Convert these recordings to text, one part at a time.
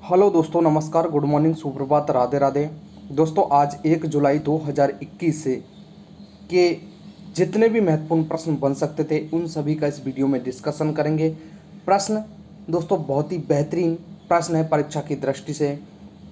Hello दोस्तों, नमस्कार, good morning, सुप्रभात, राधे राधे। दोस्तों आज 1 जुलाई 2021 से के जितने भी महत्वपूर्ण प्रश्न बन सकते थे उन सभी का इस वीडियो में डिस्कशन करेंगे। प्रश्न दोस्तों बहुत ही बेहतरीन प्रश्न है परीक्षा की दृष्टि से।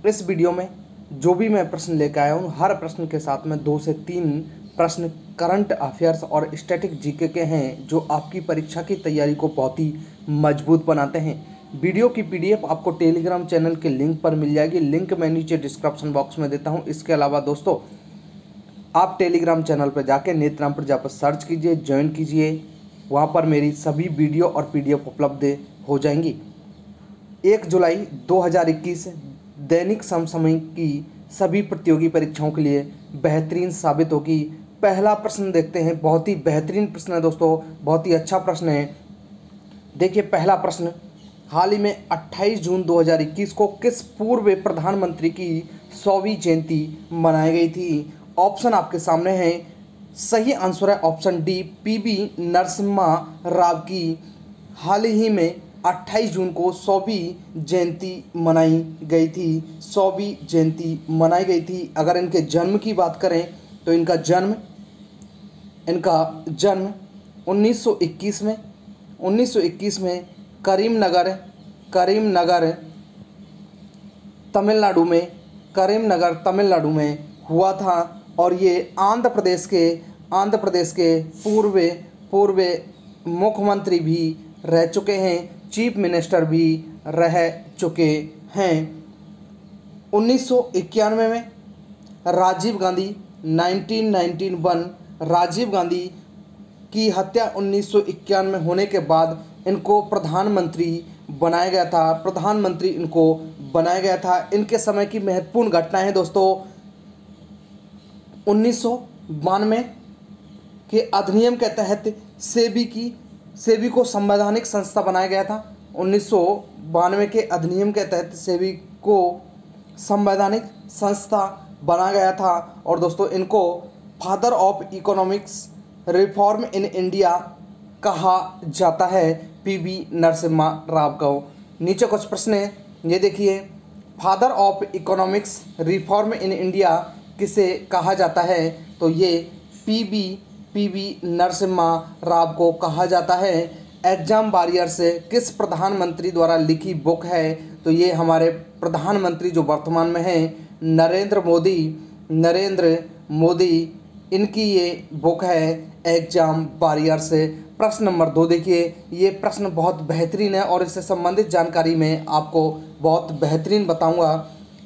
इस वीडियो में जो भी मैं प्रश्न लेकर आया हूँ, हर प्रश्न के साथ में 2 से 3 प्रश्न करंट अफेयर्स और स्टैटिक जीके के हैं, जो आपकी परीक्षा की तैयारी को बहुत ही मजबूत बनाते हैं। वीडियो की पीडीएफ आपको टेलीग्राम चैनल के लिंक पर मिल जाएगी। लिंक मैं नीचे डिस्क्रिप्शन बॉक्स में देता हूं। इसके अलावा दोस्तों आप टेलीग्राम चैनल पर जाकर नेत्राम प्रजापत सर्च कीजिए, ज्वाइन कीजिए। वहां पर मेरी सभी वीडियो और पीडीएफ उपलब्ध हो जाएंगी। 1 जुलाई 2021 दैनिक समसामयिक की सभी प्रतियोगी परीक्षाओं के लिए बेहतरीन साबित होगी। पहला प्रश्न देखते हैं। बहुत ही बेहतरीन प्रश्न है दोस्तों, बहुत ही अच्छा प्रश्न है। देखिए पहला प्रश्न, हाल ही में 28 जून 2021 को किस पूर्व प्रधानमंत्री की 100वीं जयंती मनाई गई थी? ऑप्शन आपके सामने हैं। सही आंसर है option D, PV Narasimha Rao की हाल ही में 28 जून को 100वीं जयंती मनाई गई थी। 100वीं जयंती मनाई गई थी। अगर इनके जन्म की बात करें तो इनका जन्म 1921 में करीमनगर तमिलनाडु में हुआ था। और ये आंध्र प्रदेश के पूर्व मुख्यमंत्री भी रह चुके हैं, चीफ मिनिस्टर भी रह चुके हैं। 1991 में राजीव गांधी 1991 राजीव गांधी की हत्या 1991 में होने के बाद इनको प्रधानमंत्री बनाया गया था। इनके समय की महत्वपूर्ण घटनाएं दोस्तों, 1992 के अधिनियम के तहत सेबी को संवैधानिक संस्था बनाया गया था। 1992 के अधिनियम के तहत सेबी को संवैधानिक संस्था बनाया गया था। और दोस्तों इनको father of economics reform in India कहा जाता है, पीवी नरसिम्हा राव को। नीचे कुछ प्रश्न है, ये देखिए। Father of economics reform in India किसे कहा जाता है? तो ये पीवी नरसिम्हा राव को कहा जाता है। एग्जाम वॉरियर से किस प्रधानमंत्री द्वारा लिखी बुक है? तो ये हमारे प्रधानमंत्री जो वर्तमान में हैं, नरेंद्र मोदी, इनकी ये बुक है एग्जाम वॉरियर से। प्रश्न नंबर 2 देखिए। ये प्रश्न बहुत बेहतरीन है और इससे संबंधित जानकारी मैं आपको बहुत बेहतरीन बताऊंगा।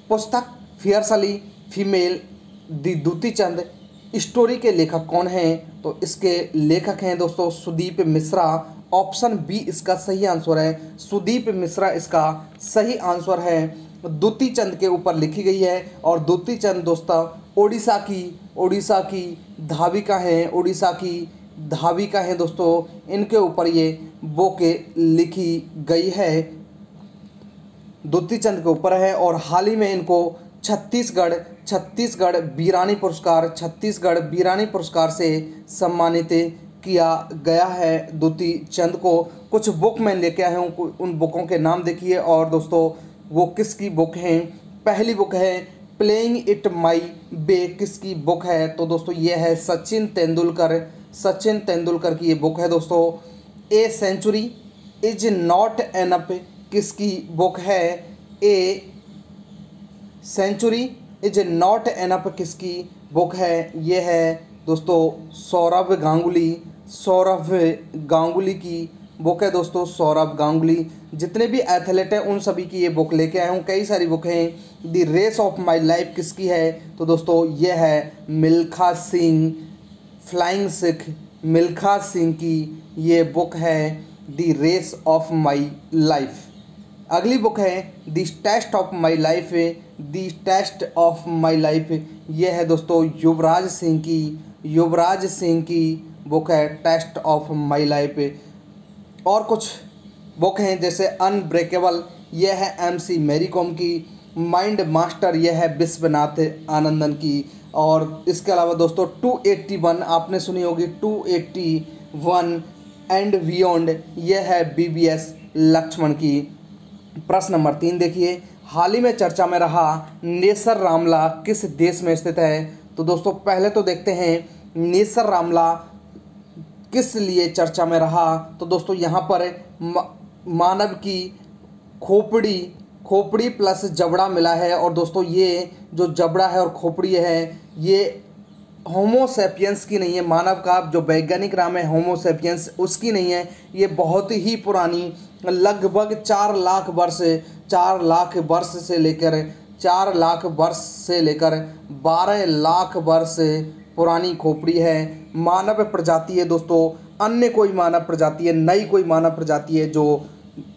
पुस्तक फियर्स अली फीमेल दी दूती चंद स्टोरी के लेखक कौन हैं? तो इसके लेखक हैं दोस्तों सुदीप मिश्रा। ऑप्शन बी इसका सही आंसर है, सुदीप मिश्रा इसका सही आंसर है। दूती चंद के ऊपर लिखी गई है। और दूती चंद दोस्तों ओडिशा की धाविका हैं दोस्तों। इनके ऊपर ये बुक लिखी गई है, दूती चंद के ऊपर है। और हाल ही में इनको छत्तीसगढ़ वीरानी पुरस्कार से सम्मानित किया गया है दूती चंद को। कुछ बुक मैं लेके आया हूँ, उन बुकों के नाम देखिए। और दोस्तों वो किसकी बुक हैं? पहली बुक है प्लेइंग इट माई वे, किसकी बुक है? तो दोस्तों ये है सचिन तेंदुलकर की ये बुक है दोस्तों। A century is not enough किसकी बुक है? A century is not enough किसकी बुक है? ये है दोस्तों सौरभ गांगुली की बुक है दोस्तों, सौरभ गांगुली। जितने भी एथलीट हैं उन सभी की ये बुक लेके आया हूँ, कई सारी बुक हैं। The race of my life किसकी है? तो दोस्तों ये है मिल्खा सिंह, फ्लाइंग सिख मिल्खा सिंह की ये बुक है the race of my life. अगली बुक है the test of my life. ये है दोस्तों युवराज सिंह की बुक है टेस्ट ऑफ माई लाइफ। और कुछ बुक हैं जैसे अनब्रेकेबल, यह है MC मैरी कॉम की। माइंड मास्टर, यह है विश्वनाथ आनंदन की। और इसके अलावा दोस्तों 281 आपने सुनी होगी, 281 एंड बियॉन्ड, यह है BBS लक्ष्मण की। प्रश्न नंबर 3 देखिए। हाल ही में चर्चा में रहा नेसर रामला किस देश में स्थित है? तो दोस्तों पहले तो देखते हैं नेसर रामला किस लिए चर्चा में रहा। तो दोस्तों यहाँ पर मानव की खोपड़ी प्लस जबड़ा मिला है, और दोस्तों ये जो जबड़ा है और खोपड़ी है ये होमोसेपियंस की नहीं है। मानव का जो वैज्ञानिक नाम है होमोसेपियंस, उसकी नहीं है। ये बहुत ही पुरानी, लगभग 4 लाख वर्ष से लेकर 12 लाख वर्ष पुरानी खोपड़ी है। मानव प्रजाति है दोस्तों, अन्य कोई मानव प्रजाति है, नई कोई मानव प्रजाति है जो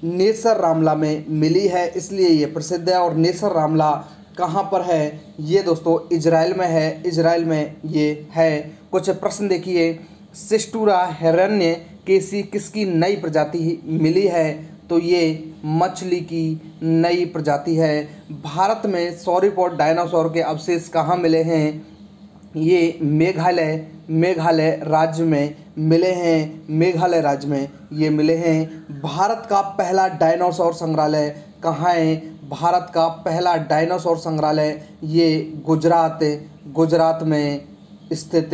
नेसर रामला में मिली है, इसलिए ये प्रसिद्ध है। और नेसर रामला कहाँ पर है? ये दोस्तों इजराइल में है, इजराइल में ये है। कुछ प्रश्न देखिए, सिस्टूरा हिरण्य केसी किसकी नई प्रजाति मिली है? तो ये मछली की नई प्रजाति है। भारत में सॉरीपोड डायनासोर के अवशेष कहाँ मिले हैं? ये मेघालय राज्य में मिले हैं, मेघालय राज्य में ये मिले हैं। भारत का पहला डायनासोर संग्रहालय कहाँ है? भारत का पहला डायनासोर संग्रहालय ये गुजरात में स्थित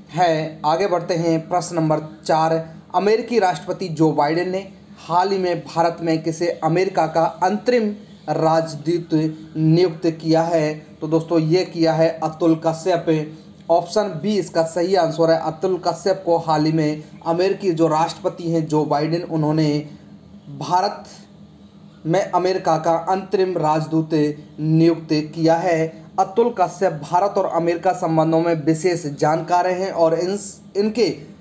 है। आगे बढ़ते हैं, प्रश्न नंबर 4। अमेरिकी राष्ट्रपति जो बाइडेन ने हाल ही में भारत में किसे अमेरिका का अंतरिम राजदूत नियुक्त किया है? तो दोस्तों ये किया है अतुल कश्यप। ऑप्शन बी इसका सही आंसर है। अतुल कश्यप को हाल ही में अमेरिकी जो राष्ट्रपति हैं जो बाइडेन, उन्होंने भारत में अमेरिका का अंतरिम राजदूत नियुक्त किया है। अतुल कश्यप भारत और अमेरिका संबंधों में विशेष जानकार हैं और इनके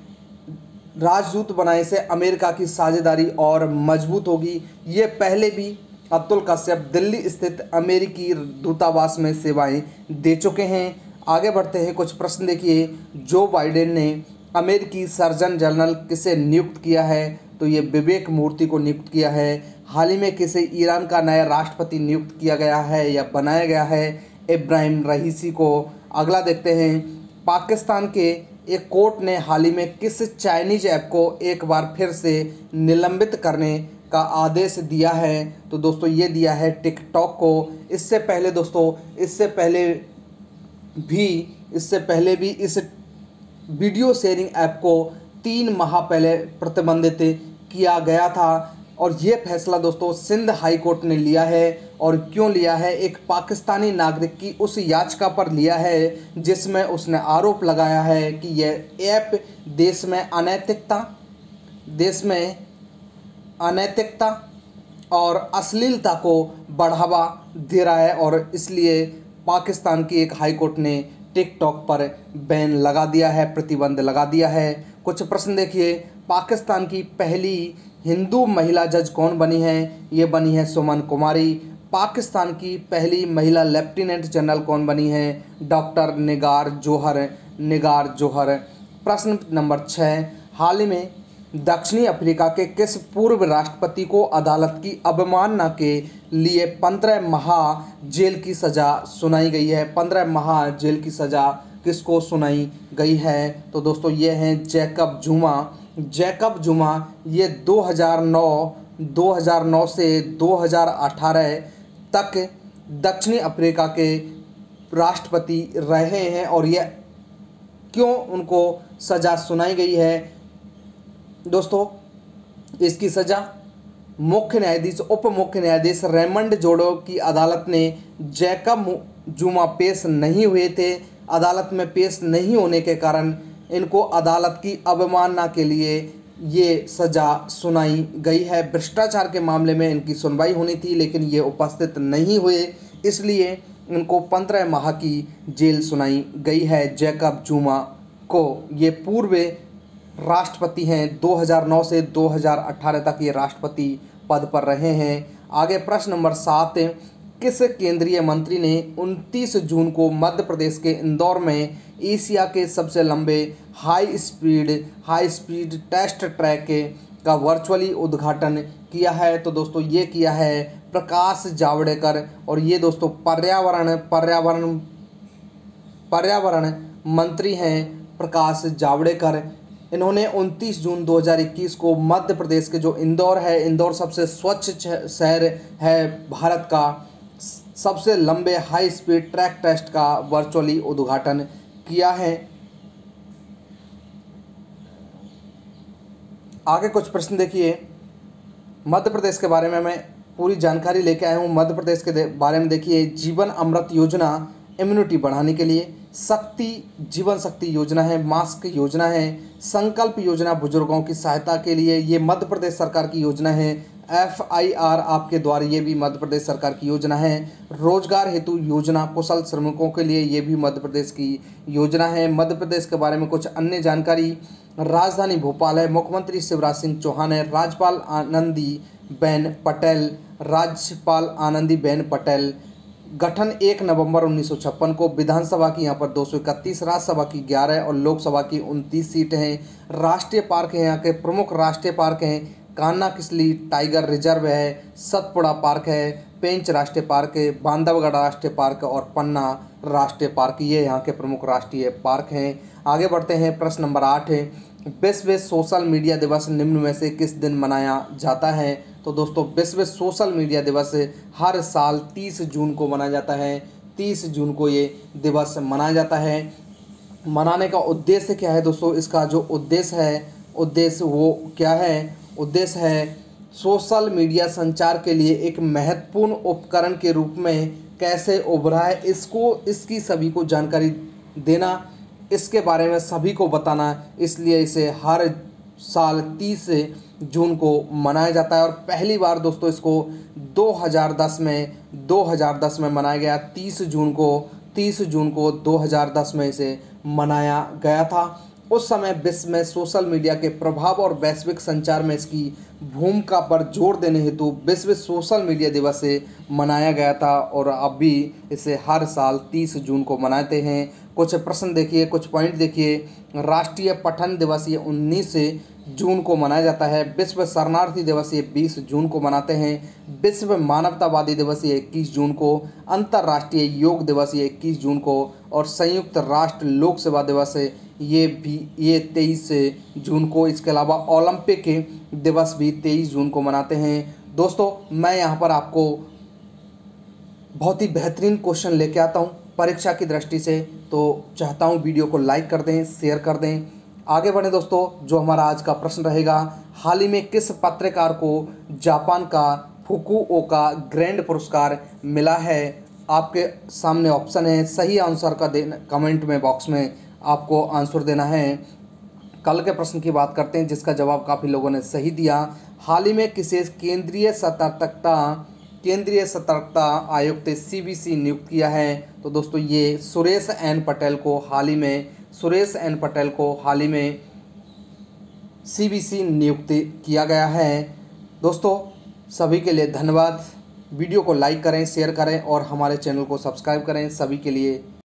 राजदूत बनाने से अमेरिका की साझेदारी और मजबूत होगी। ये पहले भी अतुल कश्यप दिल्ली स्थित अमेरिकी दूतावास में सेवाएं दे चुके हैं। आगे बढ़ते हैं, कुछ प्रश्न देखिए। जो बाइडेन ने अमेरिकी सर्जन जनरल किसे नियुक्त किया है? तो ये विवेक मूर्ति को नियुक्त किया है। हाल ही में किसे ईरान का नया राष्ट्रपति नियुक्त किया गया है या बनाया गया है? इब्राहिम रईसी को। अगला देखते हैं, पाकिस्तान के एक कोर्ट ने हाल ही में किस चाइनीज ऐप को एक बार फिर से निलंबित करने का आदेश दिया है? तो दोस्तों ये दिया है टिकटॉक को। इससे पहले भी इस वीडियो शेयरिंग ऐप को 3 माह पहले प्रतिबंधित किया गया था, और ये फैसला दोस्तों सिंध हाई कोर्ट ने लिया है। और क्यों लिया है? एक पाकिस्तानी नागरिक की उस याचिका पर लिया है जिसमें उसने आरोप लगाया है कि यह ऐप देश में अनैतिकता और अश्लीलता को बढ़ावा दे रहा है, और इसलिए पाकिस्तान की एक हाई कोर्ट ने टिकटॉक पर बैन लगा दिया है, प्रतिबंध लगा दिया है। कुछ प्रश्न देखिए, पाकिस्तान की पहली हिंदू महिला जज कौन बनी है? ये बनी है सुमन कुमारी। पाकिस्तान की पहली महिला लेफ्टिनेंट जनरल कौन बनी है? डॉक्टर निगार जौहर। प्रश्न नंबर 6, हाल ही में दक्षिणी अफ्रीका के किस पूर्व राष्ट्रपति को अदालत की अवमानना के लिए 15 माह जेल की सज़ा सुनाई गई है? 15 माह जेल की सज़ा किसको सुनाई गई है? तो दोस्तों ये हैं जैकब जुमा। ये 2009 से 2018 तक दक्षिणी अफ्रीका के राष्ट्रपति रहे हैं। और ये क्यों उनको सज़ा सुनाई गई है? दोस्तों इसकी सज़ा उप मुख्य न्यायाधीश रेमंड जोडो की अदालत ने जैकब जुमा पेश नहीं हुए थे। अदालत में पेश नहीं होने के कारण इनको अदालत की अवमानना के लिए ये सज़ा सुनाई गई है। भ्रष्टाचार के मामले में इनकी सुनवाई होनी थी, लेकिन ये उपस्थित नहीं हुए, इसलिए इनको 15 माह की जेल सुनाई गई है जैकब जुमा को। ये पूर्व राष्ट्रपति हैं, 2009 से 2018 तक ये राष्ट्रपति पद पर रहे हैं। आगे प्रश्न नंबर 7, किस केंद्रीय मंत्री ने 29 जून को मध्य प्रदेश के इंदौर में एशिया के सबसे लंबे हाई स्पीड टेस्ट ट्रैक का वर्चुअली उद्घाटन किया है? तो दोस्तों ये किया है प्रकाश जावड़ेकर। और ये दोस्तों पर्यावरण मंत्री हैं प्रकाश जावड़ेकर। इन्होंने 29 जून 2021 को मध्य प्रदेश के जो इंदौर है, इंदौर सबसे स्वच्छ शहर है भारत का, सबसे लंबे हाई स्पीड ट्रैक टेस्ट का वर्चुअली उद्घाटन किया है। आगे कुछ प्रश्न देखिए। मध्य प्रदेश के बारे में मैं पूरी जानकारी लेके आया हूँ। मध्य प्रदेश के बारे में देखिए, जीवन अमृत योजना इम्यूनिटी बढ़ाने के लिए, शक्ति जीवन शक्ति योजना है, मास्क योजना है, संकल्प योजना बुजुर्गों की सहायता के लिए, ये मध्य प्रदेश सरकार की योजना है। FIR आपके द्वारा, ये भी मध्य प्रदेश सरकार की योजना है। रोजगार हेतु योजना कुशल श्रमिकों के लिए, ये भी मध्य प्रदेश की योजना है। मध्य प्रदेश के बारे में कुछ अन्य जानकारी, राजधानी भोपाल है, मुख्यमंत्री शिवराज सिंह चौहान है, राज्यपाल आनंदीबेन पटेल। गठन 1 नवंबर 1956 को। विधानसभा की यहाँ पर 231, राज्यसभा की 11 और लोकसभा की 29 सीटें हैं। राष्ट्रीय पार्क है, यहाँ के प्रमुख राष्ट्रीय पार्क हैं कान्हा किसली टाइगर रिजर्व है, सतपुड़ा पार्क है, पेंच राष्ट्रीय पार्क है, बांधवगढ़ राष्ट्रीय पार्क और पन्ना राष्ट्रीय पार्क, ये यहाँ के प्रमुख राष्ट्रीय पार्क हैं। आगे बढ़ते हैं। प्रश्न नंबर 8 है, विश्व सोशल मीडिया दिवस निम्न में से किस दिन मनाया जाता है? तो दोस्तों, विश्व सोशल मीडिया दिवस हर साल 30 जून को मनाया जाता है। 30 जून को ये दिवस मनाया जाता है। मनाने का उद्देश्य क्या है दोस्तों? इसका जो उद्देश्य वो क्या है? उद्देश्य है सोशल मीडिया संचार के लिए एक महत्वपूर्ण उपकरण के रूप में कैसे उभरा है, इसकी सभी को जानकारी देना, इसके बारे में सभी को बताना। इसलिए इसे हर साल 30 जून को मनाया जाता है और पहली बार दोस्तों इसको 2010 में मनाया गया। 30 जून को 2010 में इसे मनाया गया था। उस समय विश्व में सोशल मीडिया के प्रभाव और वैश्विक संचार में इसकी भूमिका पर जोर देने हेतु विश्व सोशल मीडिया दिवस से मनाया गया था और अब भी इसे हर साल 30 जून को मनाते हैं। कुछ प्रश्न देखिए, कुछ पॉइंट देखिए। राष्ट्रीय पठन दिवस ये 19 जून को मनाया जाता है। विश्व शरणार्थी दिवस ये 20 जून को मनाते हैं। विश्व मानवतावादी दिवस ये 21 जून को। अंतर्राष्ट्रीय योग दिवस ये 21 जून को और संयुक्त राष्ट्र लोक सेवा दिवस ये 23 जून को। इसके अलावा ओलंपिक दिवस भी 23 जून को मनाते हैं। दोस्तों, मैं यहाँ पर आपको बहुत ही बेहतरीन क्वेश्चन लेके आता हूँ परीक्षा की दृष्टि से, तो चाहता हूँ वीडियो को लाइक कर दें, शेयर कर दें। आगे बढ़े दोस्तों, जो हमारा आज का प्रश्न रहेगा, हाल ही में किस पत्रकार को जापान का फुकुओका ग्रैंड पुरस्कार मिला है? आपके सामने ऑप्शन है, सही आंसर का देना कमेंट में बॉक्स में आपको आंसर देना है। कल के प्रश्न की बात करते हैं जिसका जवाब काफ़ी लोगों ने सही दिया। हाल ही में किसे केंद्रीय सतर्कता आयुक्त CBC नियुक्त किया है? तो दोस्तों, ये सुरेश एन पटेल को हाल ही में CBC नियुक्त किया गया है। दोस्तों, सभी के लिए धन्यवाद। वीडियो को लाइक करें, शेयर करें और हमारे चैनल को सब्सक्राइब करें। सभी के लिए